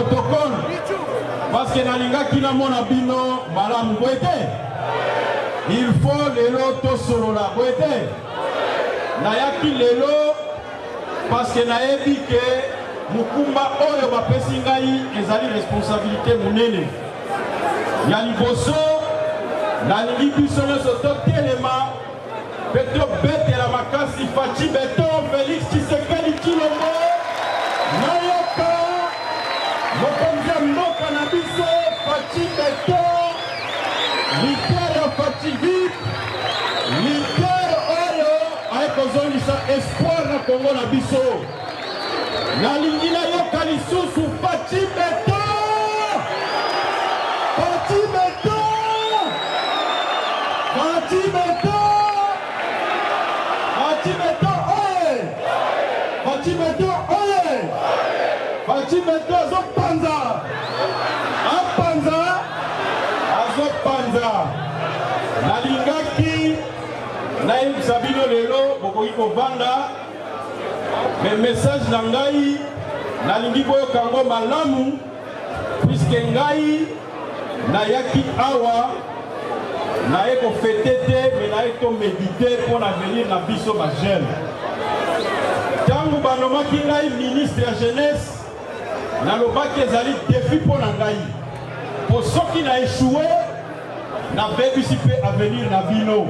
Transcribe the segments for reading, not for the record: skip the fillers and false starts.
protocole parce que nalinga kina mona bino malamu boete il faut lelo to solola boete nayaki lelo parce que nayebi ke mukumba oyo bapesi ngai ezali responsabilité monene ya liboso nalingi biso nyonso totelema mpe tobetela makasi Faci Beton Félix Tshisekedi Tshilombo nayoka mokonzi ya mboka na biso Faci Beton lider ya Faci Vip lider oyo ayekozongisa espoir na Kongo na biso nalingi nayoka lisusu Faci Beton Faci Beton Faci Beton Faci Beton oye Faci Beton oye Faci Beton azopanza azopanza nalingaki nayebisa bino lelo bokoki kovanda me message na ngai nalingi boyoka yango malamu puisque ngai nayaki awa naye kofete te me naye komédite mpo na venir na biso bajeune ntango banomaki ngai ministre ya jeunesse nalobaki ezali défi mpo na ngai po soki na échoué nabebisi mpe avenir na bino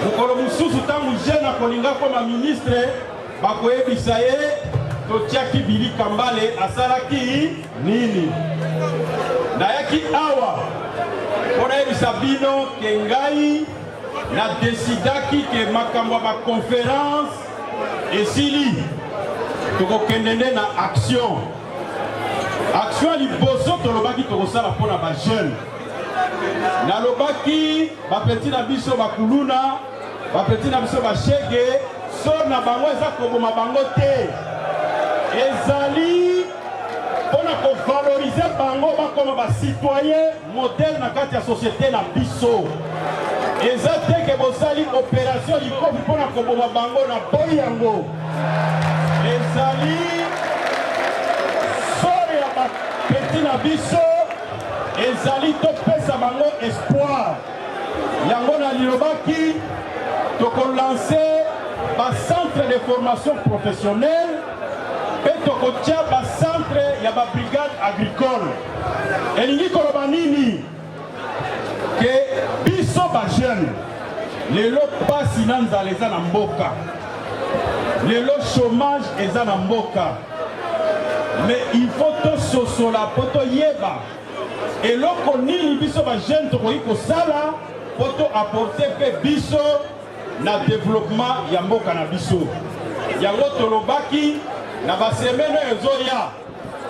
mokolo mosusu ntango jeune akolinga koma ministre bakoyebisa ye totiaki Billy Kambale asalaki nini nayaki awa mpo nayebisa bino ke ngai nadesidaki ke makambo ya baconférence esili tokokende nde na action liboso tolobaki tokosala mpo na bajeune nalobaki bapeti na biso bakuluna bapeti na biso bashege so na bango eza koboma bango te ezali mpona kovalorize bango bakoma basitoyen modele na kati ya société na biso eza teke bosali opération likofi mpona koboma bango na boyi yango ezali sore ya bapeti na biso ezali topesa bango espoir yango nalilobaki tokolanse bacentre de formation professionnelle mpe tokotia bacentre ya babrigade agricole elingi koloba nini ke biso bajeune lelo pasi na nzala eza na mboka lelo chômage eza na mboka mais il faut tososola mpo toyeba eloko nini biso bajeune tokoki kosala mpo toapporte mpe biso na développement ya mboka na biso yango tolobaki na basemene ezoya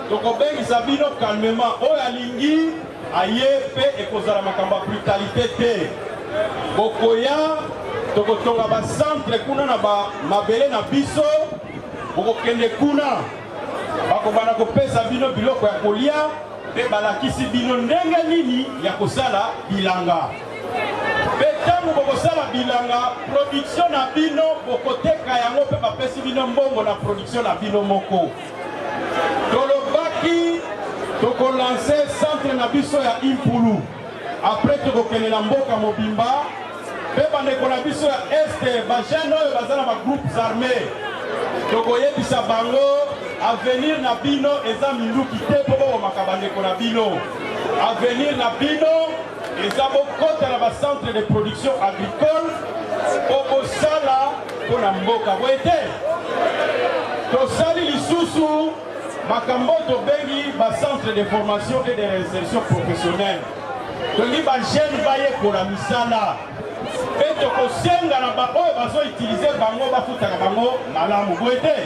tokobengisa bino calmement oyo alingi aye mpe ekozala makambo ya brutalité te bokoya tokotonga bacentre kuna na mabele na biso bokokende kuna bakobana kopesa bino biloko ya kolia mpe balakisi bino ndenge nini ya kosala bilanga mpe ntango bokosala bilanga production na bino bokoteka yango mpe bapesi bino mbongo na production na bino moko tolobaki tokolanse centre na biso ya Impulu apres tokokende na mboka mobimba mpe bandeko na biso ya este bajeune oyo baza na bagroupes armés tokoyebisa bango avenir na bino eza minduki te mpo bobomaka bandeko na bino avenir na bino eza bokota na bacentre de production agricole mpo bosala mpo na mboka boye te tosali lisusu makambo tobengi bacentre de formation et de réinsertion professionnelle tolingi bajeune bayekola misala mpe tokosenga na baoyo bazoutilize bango bafutaka bango malamu boye te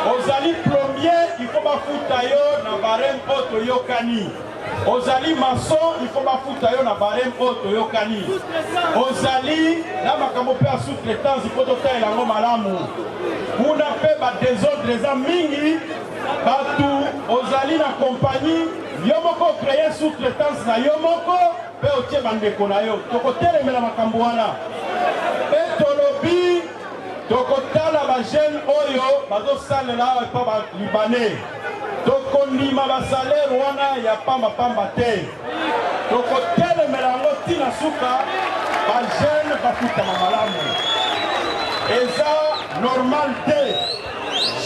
ozali plombier il faut bafuta yo na barème oyo toyokani ozali maçon il faut bafuta yo na barème oyo toyokani ozali na makambo mpe ya sous-traitance il faut totalela yango malamu kuna mpe badésordre eza mingi bato ozali na kompagnie yo moko ocreye sous-traitance na yo moko mpe otie bandeko na yo tokotelemela makambo wana mpe tolobi tokotala bajeune oyo bazosalela awa epa balibanais tokondima basalaire wana ya pamba te tokotelemela yango ntina suka bajeune bakutama malamu eza normal te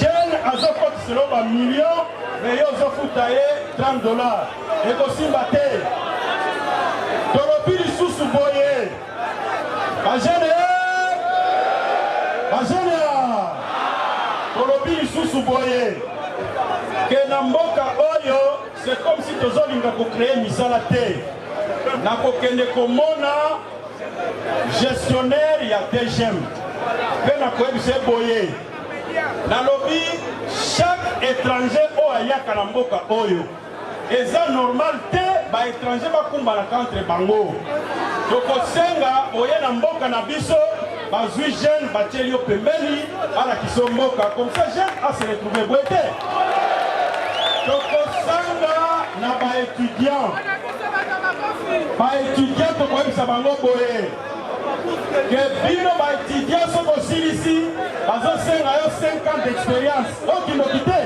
jeune azokotiselo bamillion me yo ozofuta ye $30 ekosimba te tolobi lisusu boye bajeune tolobi lisusu boye ke na mboka oyo c'est comme si tozolinga kocreye misala te nakokende komona gestionnaire ya DGM mpe nakoyebisa boye nalobi chaque étranger oyo ayaka na mboka oyo eza normal te baétranger bakumbanaka entre bango tokosenga oye na mboka na biso bazwi jeune batieli yo pembeni alakisa mboka comme ça jeune ase retrouve boye te tokosanga na baétudiant tokoyebisa bango boye ke bino baétudiant soki osilisi bazosenga yo 5 ans d'expérience okindoki te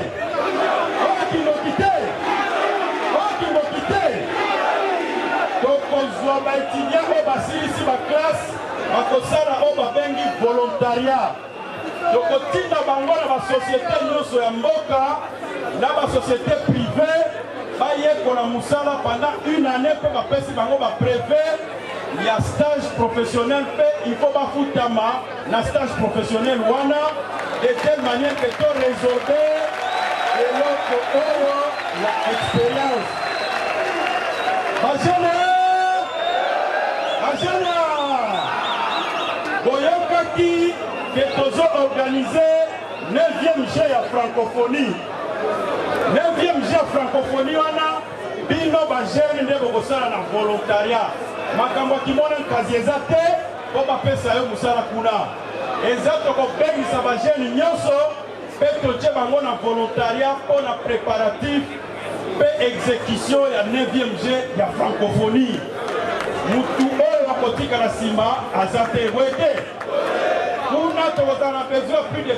tokozwa baétudiant oyo basilisi baklasse bakosala oyo babengi volontariat tokotinda bango na basosiété nyonso ya mboka na basosiété privé bayekola mosala pendant une année mpe bapesi bango bapréve ya stage professionnel mpe il faut bafutama na stage professionnel wana de telle manière que to résolve eloko oyo ya expérience bajene boyokaki ke tozo-organize 9e G ya francophonie 9e G ya francophonie wana bino bajene nde bokosala na volontariat makambo akimona nkazi eza te po bapesa yo mosala kuna eza tokobengisa bajene nyonso mpe totie bango na volontariat mpo na préparatif mpe exécution ya 9e G ya francophonie mutu oyo bakotika na nsima aza te boye te kuna tokozala na besoin plus de 3000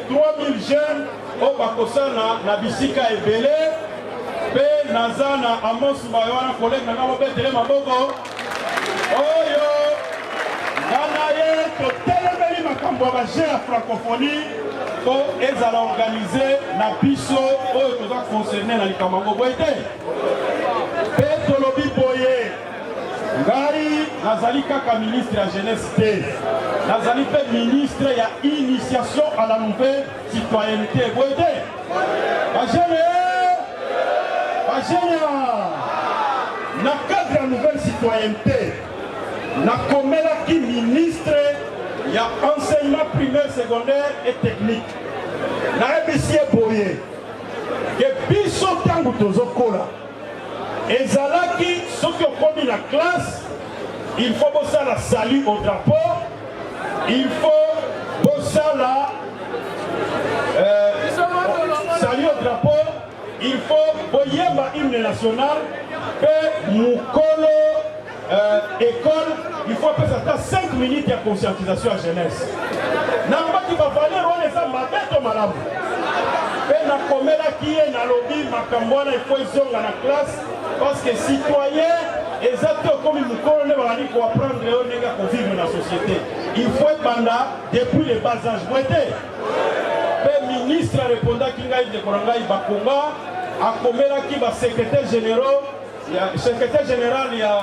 jeunes oyo bakosala na bisika ebele mpe naza na Amos Mbayo wana kolege na nga mobetele maboko oyo ngana ye totelemeli makambo ya baje ya francophonie po ezala organize na biso oyo toza concerne na likambo yango boye te mpe tolobi boye ngai nazali kaka ministre ya jeunesse te nazali mpe ministre ya initiation à la nouvelle citoyenneté boye te bajene na cadre ya nouvelle citoyenneté nakomelaki ministre ya enseignement primaire secondaire et technique nayebisi ye boye ke biso ntango tozokola ezalaki soki okomi na classe il faut bosala salut au drapeau il faut bosala salut au drapeau il faut boyemba hymne national mpe mokolo école il faut apesa ata 5 minutes ya conscientisation ya jeunesse nambaki bavaler wana eza mabeto malamu mpe nakomelaki ye nalobi makambo wana ifo ezonga na classe parce que citoyen eza te okomi mokolo nde bazali koapprendre yo ndenge ya kovivre na société il faut ebanda depuis le bas âge boye te mpe ministre arepondaki ngai ndeko na ngai bakonga akomelaki basecrétaire général ya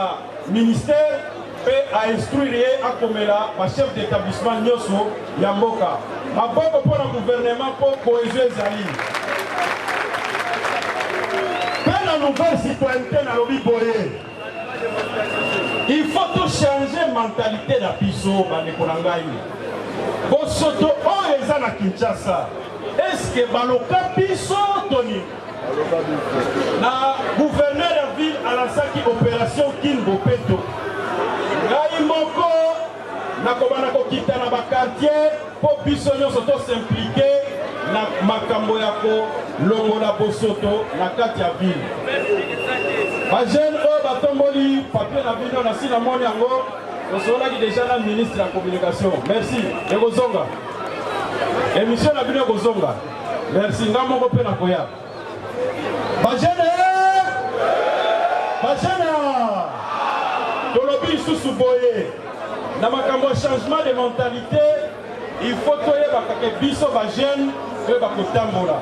ministère mpe ainstruire ye akomela bachef d'établissement nyonso ya mboka maboko mpo na gouvernement mpo cohésion ezali mpe na nouvelle citoyenneté nalobi boye il faut to changer mentalité na biso bandeko na ngai bosoto oyo eza na Kinshasa eske baloka biso toni na gouverneur ya ville alasaki opération Kinbopeto ngai moko nakobana kokita na bakartier mpo biso nyonso tosimplike na makambo ya kolongola bosoto na kati ya ville bajeune oyo batomboli papier na bino na si namoni yango tosololaki déjà na ministre ya communication merci ekozonga émission na bino ekozonga merci nga moko mpe na koya Bajene Tolobi sous boye. Na makambo changement de mentalité, il faut que biso bajene ba kotambola.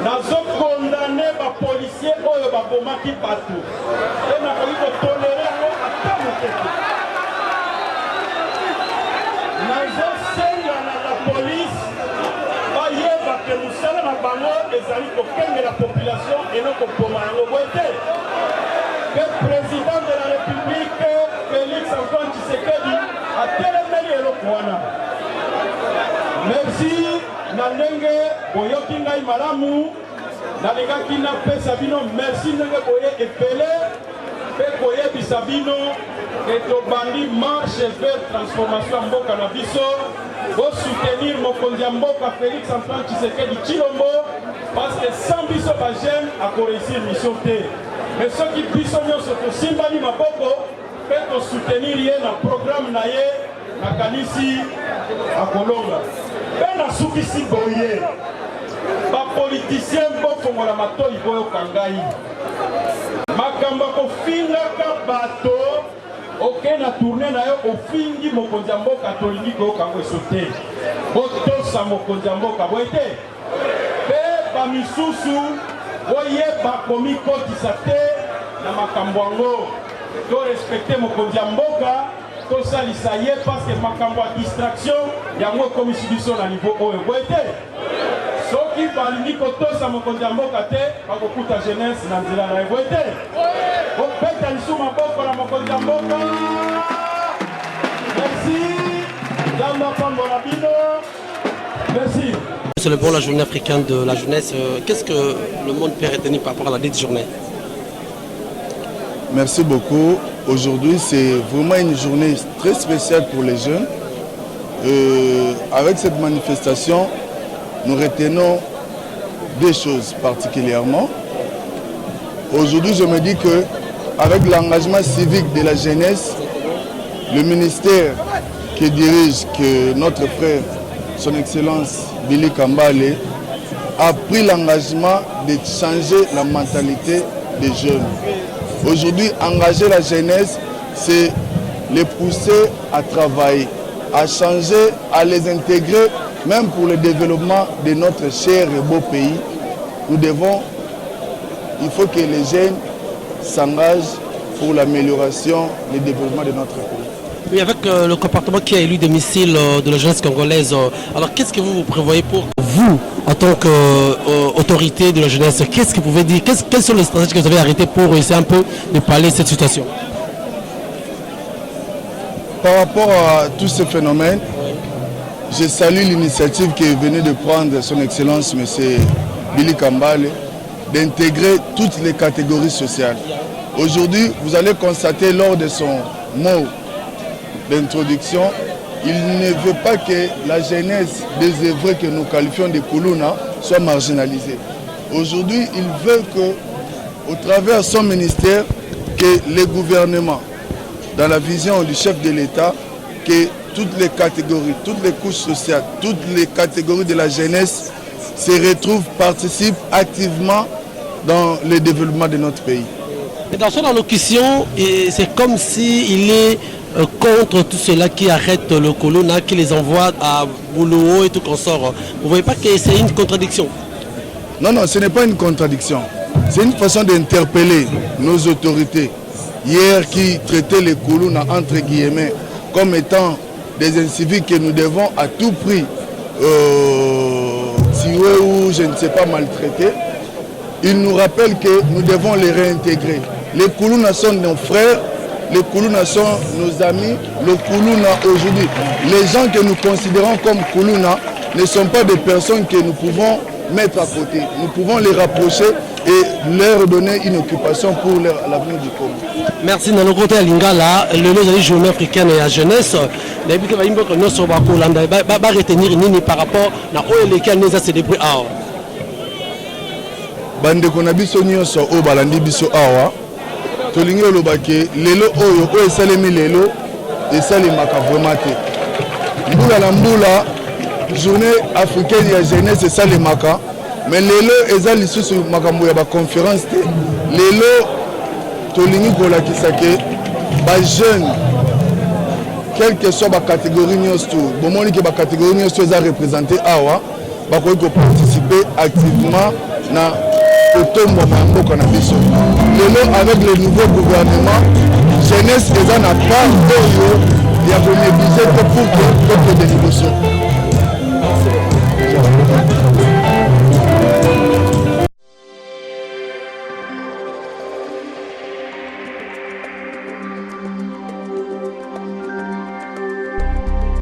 Nazo condamner ba policier oyo ba bomaki partout. Et na ko tolérer ngo atamuke. Nazo senga na la police ba yeba que nous sommes na bango ezali ko kenga la population et non ko poma ngo bote. Le président de la République Félix Antoine Tshisekedi a téléméli elokwana. Merci Nandenge boyoki ngai malamu nalingaki na pesa bino merci ndenge boye epele pe boye bisabino et tobandi marche vers transformation mboka na biso pour soutenir mokonzi ya mboka Félix Antoine Tshisekedi Tshilombo parce que sans biso ba jeune a réussir mission te mais ceux qui biso nyonso tosimbani maboko pe to soutenir ye na programme na ye na kanisi akolonga pe na sukisi boye ba politicien bofongola matoi boyoka ngai makambo kofingaka bato oke na tourne na yo ofingi mokonzi ya mboka tolingi koyoka ngo eso te botosa mokonzi ya mboka boye te pe bamisusu boyeba komikotisa te na makambo yango to respecte mokonzi ya mboka tosalisa ye parce que makambo ya distraction yango ekomisi biso na niveau oyo boye te soki balingi kotosa mokonzi ya mboka te bakokuta jeunesse na nzela na ye boye te bobeta lisu maboko na mokonzi ya mboka merci nzambe apambola bino merci. Célébrons la journée africaine de la jeunesse. Qu'est-ce que le monde peut retenir par rapport à la dite journée? Merci beaucoup. Aujourd'hui, c'est vraiment une journée très spéciale pour les jeunes. Avec cette manifestation, nous retenons deux choses particulièrement. Aujourd'hui, je me dis que avec l'engagement civique de la jeunesse, le ministère qui dirige, que notre frère, son Excellence Billy Kambale, a pris l'engagement de changer la mentalité des jeunes. Aujourd'hui, engager la jeunesse, c'est les pousser à travailler, à changer, à les intégrer, même pour le développement de notre cher et beau pays. Il faut que les jeunes s'engagent pour l'amélioration et le développement de notre pays. Oui, avec le comportement qui a élu des missiles de la jeunesse congolaise, alors qu'est-ce que vous prévoyez pour vous, en tant qu'autorité de la jeunesse? Qu'est-ce que vous pouvez dire? Quelles sont les stratégies que vous avez arrêtées pour essayer un peu de parler de cette situation? Par rapport à tous ces phénomènes, je salue l'initiative qui est venue de prendre son Excellence M. Billy Kambale, d'intégrer toutes les catégories sociales. Aujourd'hui, vous allez constater lors de son mot d'introduction, il ne veut pas que la jeunesse des œuvres que nous qualifions de Kuluna soit marginalisée. Aujourd'hui, il veut que, au travers de son ministère, que les gouvernements, dans la vision du chef de l'État, que toutes les catégories, toutes les couches sociales, toutes les catégories de la jeunesse se retrouvent, participent activement dans le développement de notre pays. Et dans son allocution, c'est comme s'il est contre tout cela qui arrête le colonna, qui les envoie à Boulot et tout consort. Vous ne voyez pas que c'est une contradiction? Non, non, ce n'est pas une contradiction. C'est une façon d'interpeller nos autorités. Hier, qui traitaient les colonna, entre guillemets, comme étant des inciviques que nous devons à tout prix tuer ou je ne sais pas maltraiter. Il nous rappelle que nous devons les réintégrer. Les Kuluna sont nos frères, les Kuluna sont nos amis. Le Kuluna aujourd'hui, les gens que nous considérons comme Kuluna ne sont pas des personnes que nous pouvons mettre à côté. Nous pouvons les rapprocher et leur donner une occupation pour l'avenir du Congo. Merci. Dans le côté de Lingala, le journée africaine et la jeunesse, les gens qui nous sont retenir nini par rapport à lesquels nous avons célébré. Bande ko na biso nyonso o balandi biso awa tolingi olobake lelo oyo o esalemi lelo esalemaka vraiment te mbula na mbula journée africaine ya jeunesse esalemaka mais lelo eza lisusu makambo ya baconférence te lelo tolingi kolakisa ke bajeune quelle que soit bacatégorie nyonso to bomoni ke bacatégorie nyonso eza représente awa bakoki koparticiper activement na kotombama ya mboka na biso lelo avec le nouveau gouvernement jeunesse eza na part oyo ya konéglige te pour que de négocier.